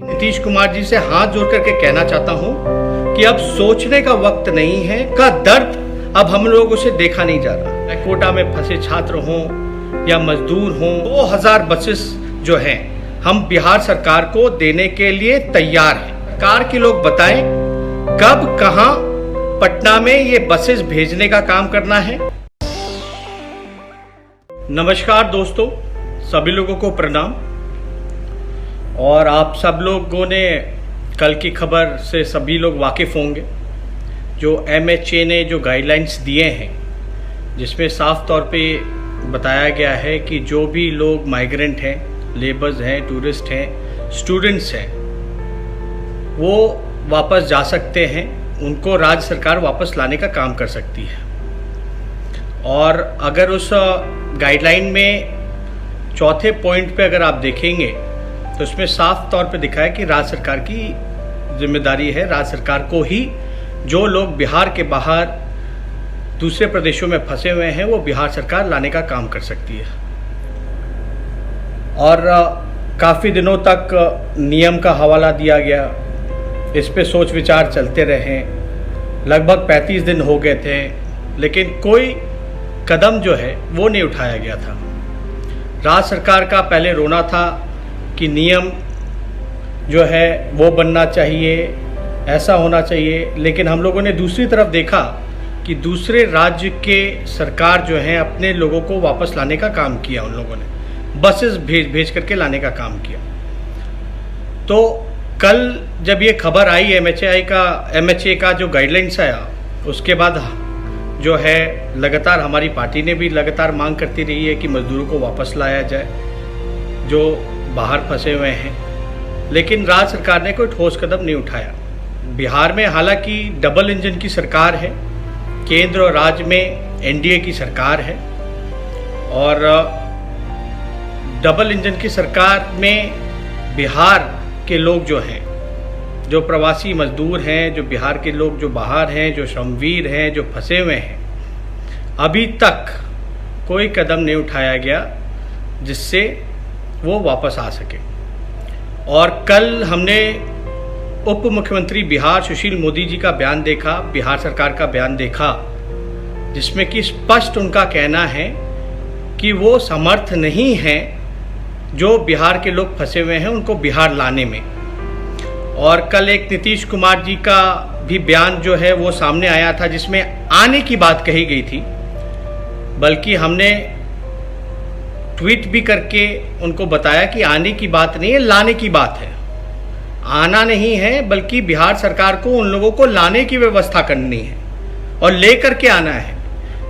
नीतीश कुमार जी से हाथ जोड़ करके कहना चाहता हूं कि अब सोचने का वक्त नहीं है, का दर्द अब हम लोगों से देखा नहीं जा रहा। कोटा में फंसे छात्र हों या मजदूर हों, 2000 बसेस जो हैं हम बिहार सरकार को देने के लिए तैयार हैं। सरकार के लोग बताएं कब कहां पटना में ये बसेस भेजने का काम करना है। नमस्कार दोस्तों, सभी लोगों को प्रणाम। और आप सब लोगों ने कल की खबर से सभी लोग वाकिफ़ होंगे, जो MHA ने जो गाइडलाइंस दिए हैं, जिसमें साफ तौर पे बताया गया है कि जो भी लोग माइग्रेंट हैं, लेबर्स हैं, टूरिस्ट हैं, स्टूडेंट्स हैं, वो वापस जा सकते हैं। उनको राज्य सरकार वापस लाने का काम कर सकती है। और अगर उस गाइडलाइन में चौथे पॉइंट पे अगर आप देखेंगे तो उसमें साफ तौर पे दिखा है कि राज्य सरकार की जिम्मेदारी है, राज्य सरकार को ही जो लोग बिहार के बाहर दूसरे प्रदेशों में फंसे हुए हैं वो बिहार सरकार लाने का काम कर सकती है। और काफ़ी दिनों तक नियम का हवाला दिया गया, इस पे सोच विचार चलते रहे, लगभग 35 दिन हो गए थे, लेकिन कोई कदम जो है वो नहीं उठाया गया था। राज्य सरकार का पहले रोना था कि नियम जो है वो बनना चाहिए, ऐसा होना चाहिए, लेकिन हम लोगों ने दूसरी तरफ देखा कि दूसरे राज्य के सरकार जो है अपने लोगों को वापस लाने का काम किया। उन लोगों ने बसेस भेज करके लाने का काम किया। तो कल जब ये खबर आई MHA का जो गाइडलाइंस आया, उसके बाद जो है लगातार हमारी पार्टी ने भी लगातार मांग करती रही है कि मजदूरों को वापस लाया जाए जो बाहर फंसे हुए हैं, लेकिन राज्य सरकार ने कोई ठोस कदम नहीं उठाया। बिहार में हालांकि डबल इंजन की सरकार है, केंद्र और राज्य में NDA की सरकार है, और डबल इंजन की सरकार में बिहार के लोग जो हैं, जो प्रवासी मजदूर हैं, जो बिहार के लोग जो बाहर हैं, जो श्रमवीर हैं, जो फंसे हुए हैं, अभी तक कोई कदम नहीं उठाया गया जिससे वो वापस आ सके। और कल हमने उप मुख्यमंत्री बिहार सुशील मोदी जी का बयान देखा, बिहार सरकार का बयान देखा, जिसमें कि स्पष्ट उनका कहना है कि वो समर्थ नहीं है जो बिहार के लोग फंसे हुए हैं उनको बिहार लाने में। और कल एक नीतीश कुमार जी का भी बयान जो है वो सामने आया था, जिसमें आने की बात कही गई थी, बल्कि हमने ट्वीट भी करके उनको बताया कि आने की बात नहीं है, लाने की बात है। आना नहीं है, बल्कि बिहार सरकार को उन लोगों को लाने की व्यवस्था करनी है और लेकर के आना है।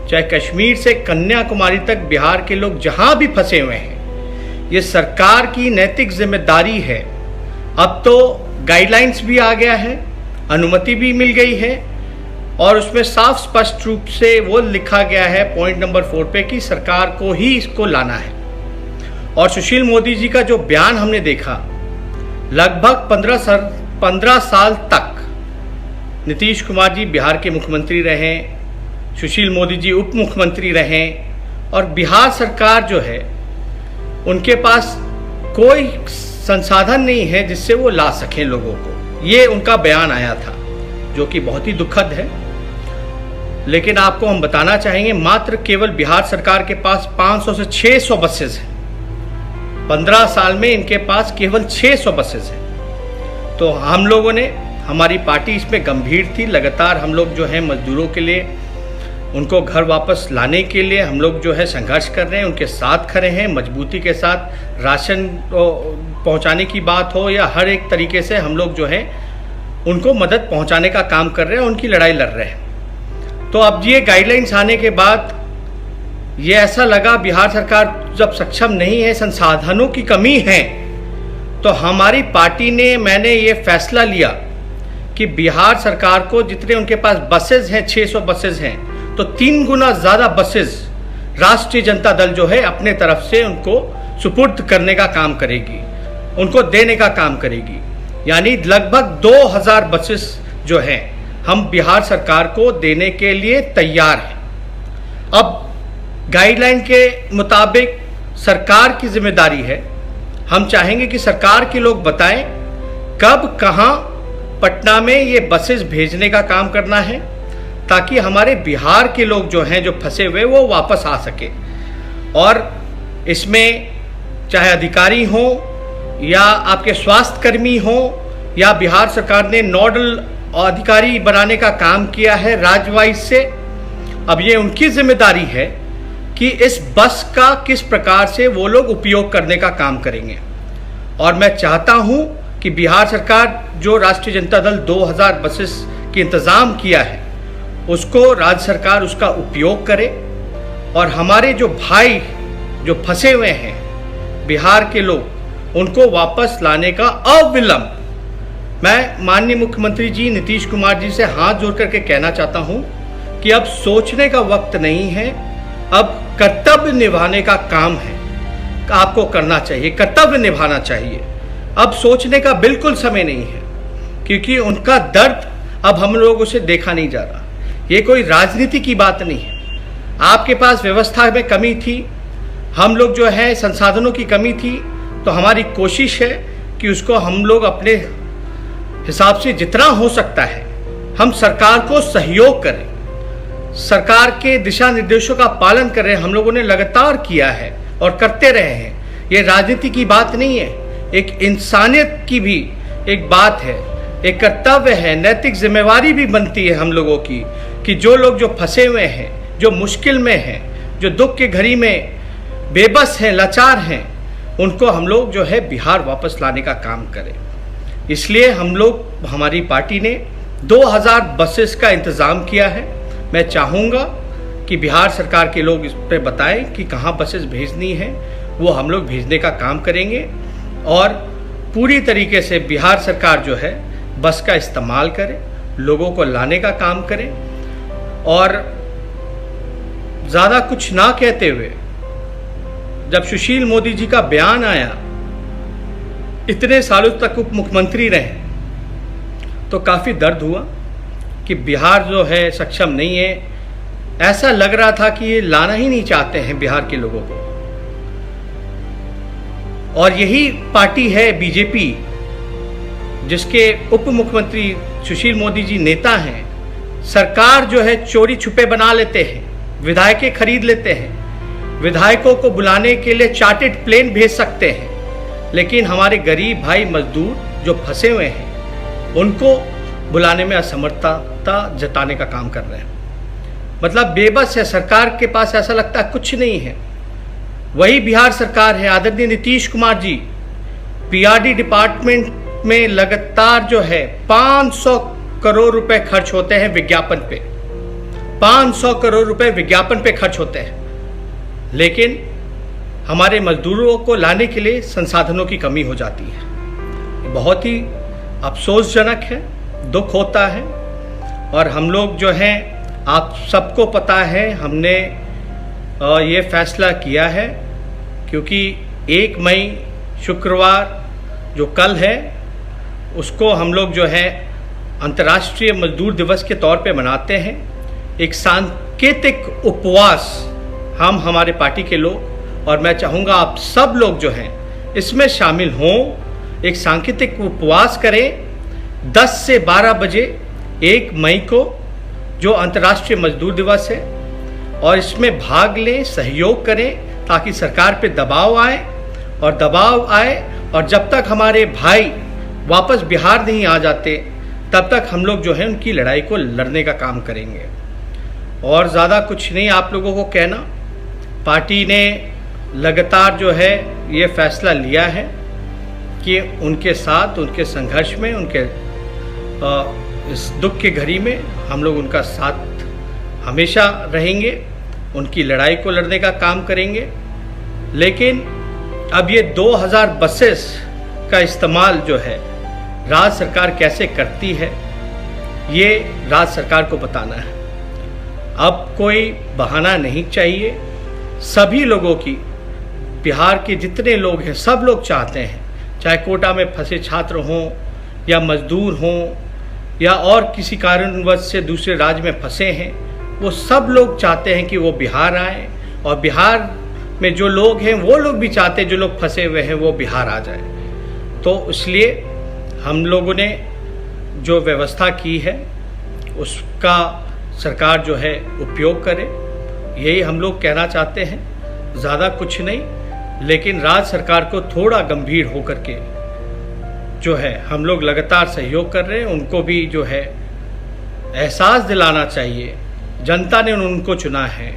चाहे कश्मीर से कन्याकुमारी तक बिहार के लोग जहां भी फंसे हुए हैं, ये सरकार की नैतिक जिम्मेदारी है। अब तो गाइडलाइंस भी आ गया है, अनुमति भी मिल गई है, और उसमें साफ स्पष्ट रूप से वो लिखा गया है पॉइंट नंबर 4 पे कि सरकार को ही इसको लाना है। और सुशील मोदी जी का जो बयान हमने देखा, लगभग 15 साल तक नीतीश कुमार जी बिहार के मुख्यमंत्री रहे, सुशील मोदी जी उप मुख्यमंत्री रहे, और बिहार सरकार जो है उनके पास कोई संसाधन नहीं है जिससे वो ला सकें लोगों को। ये उनका बयान आया था, जो कि बहुत ही दुखद है। लेकिन आपको हम बताना चाहेंगे, मात्र केवल बिहार सरकार के पास 500 से 600 बसेस हैं। 15 साल में इनके पास केवल 600 बसेस हैं। तो हम लोगों ने, हमारी पार्टी इसमें गंभीर थी। लगातार हम लोग जो है मजदूरों के लिए, उनको घर वापस लाने के लिए हम लोग जो है संघर्ष कर रहे हैं, उनके साथ खड़े हैं मजबूती के साथ। राशन पहुंचाने की बात हो या हर एक तरीके से हम लोग जो है उनको मदद पहुंचाने का काम कर रहे हैं, उनकी लड़ाई लड़ रहे हैं। तो अब ये गाइडलाइंस आने के बाद ये ऐसा लगा, बिहार सरकार जब सक्षम नहीं है, संसाधनों की कमी है, तो हमारी पार्टी ने, मैंने ये फैसला लिया कि बिहार सरकार को जितने उनके पास बसेज हैं, 600 बसेज हैं, तो 3 गुना ज़्यादा बसेस राष्ट्रीय जनता दल जो है अपने तरफ से उनको सुपुर्द करने का काम करेगी, उनको देने का काम करेगी। यानी लगभग 2000 बसेस जो हैं हम बिहार सरकार को देने के लिए तैयार हैं। अब गाइडलाइन के मुताबिक सरकार की जिम्मेदारी है, हम चाहेंगे कि सरकार के लोग बताएं कब कहाँ पटना में ये बसेस भेजने का काम करना है, ताकि हमारे बिहार के लोग जो हैं, जो फंसे हुए, वो वापस आ सके। और इसमें चाहे अधिकारी हो या आपके स्वास्थ्य कर्मी हो, या बिहार सरकार ने नोडल अधिकारी बनाने का काम किया है राज्य वाइज से। अब ये उनकी जिम्मेदारी है कि इस बस का किस प्रकार से वो लोग उपयोग करने का काम करेंगे। और मैं चाहता हूँ कि बिहार सरकार जो राष्ट्रीय जनता दल 2000 बसेस की इंतज़ाम किया है, उसको राज्य सरकार उसका उपयोग करे, और हमारे जो भाई जो फंसे हुए हैं बिहार के लोग, उनको वापस लाने का अविलंब मैं माननीय मुख्यमंत्री जी नीतीश कुमार जी से हाथ जोड़ करके कहना चाहता हूं कि अब सोचने का वक्त नहीं है, अब कर्तव्य निभाने का काम है। आपको करना चाहिए, कर्तव्य निभाना चाहिए। अब सोचने का बिल्कुल समय नहीं है, क्योंकि उनका दर्द अब हम लोगों से देखा नहीं जा रहा। ये कोई राजनीति की बात नहीं है। आपके पास व्यवस्था में कमी थी, हम लोग जो है संसाधनों की कमी थी, तो हमारी कोशिश है कि उसको हम लोग अपने हिसाब से जितना हो सकता है हम सरकार को सहयोग करें, सरकार के दिशा निर्देशों का पालन करें। हम लोगों ने लगातार किया है और करते रहे हैं। ये राजनीति की बात नहीं है, एक इंसानियत की भी एक बात है, एक कर्तव्य है, नैतिक जिम्मेवारी भी बनती है हम लोगों की कि जो लोग जो फंसे हुए हैं, जो मुश्किल में हैं, जो दुख के घड़ी में बेबस हैं, लाचार हैं, उनको हम लोग जो है बिहार वापस लाने का काम करें। इसलिए हम लोग, हमारी पार्टी ने 2000 बसेस का इंतज़ाम किया है। मैं चाहूँगा कि बिहार सरकार के लोग इस पर बताएं कि कहाँ बसेस भेजनी है, वो हम लोग भेजने का काम करेंगे। और पूरी तरीके से बिहार सरकार जो है बस का इस्तेमाल करे, लोगों को लाने का काम करे। और ज़्यादा कुछ ना कहते हुए, जब सुशील मोदी जी का बयान आया, इतने सालों तक उप मुख्यमंत्री रहे, तो काफ़ी दर्द हुआ कि बिहार जो है सक्षम नहीं है। ऐसा लग रहा था कि ये लाना ही नहीं चाहते हैं बिहार के लोगों को। और यही पार्टी है बीजेपी, जिसके उप मुख्यमंत्री सुशील मोदी जी नेता हैं। सरकार जो है चोरी छुपे बना लेते हैं, विधायकें खरीद लेते हैं, विधायकों को बुलाने के लिए चार्टर्ड प्लेन भेज सकते हैं, लेकिन हमारे गरीब भाई मजदूर जो फंसे हुए हैं उनको बुलाने में असमर्थता जताने का काम कर रहे हैं। मतलब बेबस है सरकार के पास, ऐसा लगता है कुछ नहीं है। वही बिहार सरकार है, आदरणीय नीतीश कुमार जी, पीआरडी डिपार्टमेंट में लगातार जो है 500 करोड़ रुपए खर्च होते हैं विज्ञापन पे, 500 करोड़ रुपए विज्ञापन पे खर्च होते हैं, लेकिन हमारे मजदूरों को लाने के लिए संसाधनों की कमी हो जाती है। बहुत ही अफसोसजनक है, दुख होता है। और हम लोग जो हैं, आप सबको पता है, हमने ये फैसला किया है क्योंकि 1 मई शुक्रवार जो कल है, उसको हम लोग जो है अंतर्राष्ट्रीय मजदूर दिवस के तौर पे मनाते हैं। एक सांकेतिक उपवास हम, हमारे पार्टी के लोग, और मैं चाहूँगा आप सब लोग जो हैं इसमें शामिल हों। एक सांकेतिक उपवास करें 10 से 12 बजे 1 मई को, जो अंतर्राष्ट्रीय मजदूर दिवस है, और इसमें भाग लें, सहयोग करें, ताकि सरकार पे दबाव आए। और जब तक हमारे भाई वापस बिहार नहीं आ जाते, तब तक हम लोग जो है उनकी लड़ाई को लड़ने का काम करेंगे। और ज़्यादा कुछ नहीं आप लोगों को कहना। पार्टी ने लगातार जो है ये फैसला लिया है कि उनके साथ, उनके संघर्ष में, उनके इस दुख के घड़ी में हम लोग उनका साथ हमेशा रहेंगे, उनकी लड़ाई को लड़ने का काम करेंगे। लेकिन अब ये 2000 बसेस का इस्तेमाल जो है राज्य सरकार कैसे करती है, ये राज्य सरकार को बताना है। अब कोई बहाना नहीं चाहिए। सभी लोगों की, बिहार के जितने लोग हैं, सब लोग चाहते हैं, चाहे कोटा में फंसे छात्र हों या मजदूर हों या और किसी कारणवश से दूसरे राज्य में फंसे हैं, वो सब लोग चाहते हैं कि वो बिहार आए। और बिहार में जो लोग हैं वो लोग भी चाहते हैं, जो लोग फंसे हुए हैं वो बिहार आ जाए। तो इसलिए हम लोगों ने जो व्यवस्था की है उसका सरकार जो है उपयोग करे, यही हम लोग कहना चाहते हैं। ज़्यादा कुछ नहीं, लेकिन राज्य सरकार को थोड़ा गंभीर होकर के जो है हम लोग लगातार सहयोग कर रहे हैं। उनको भी जो है एहसास दिलाना चाहिए, जनता ने उनको चुना है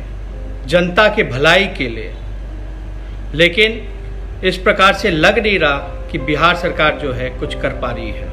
जनता के भलाई के लिए। लेकिन इस प्रकार से लग नहीं रहा कि बिहार सरकार जो है कुछ कर पा रही है।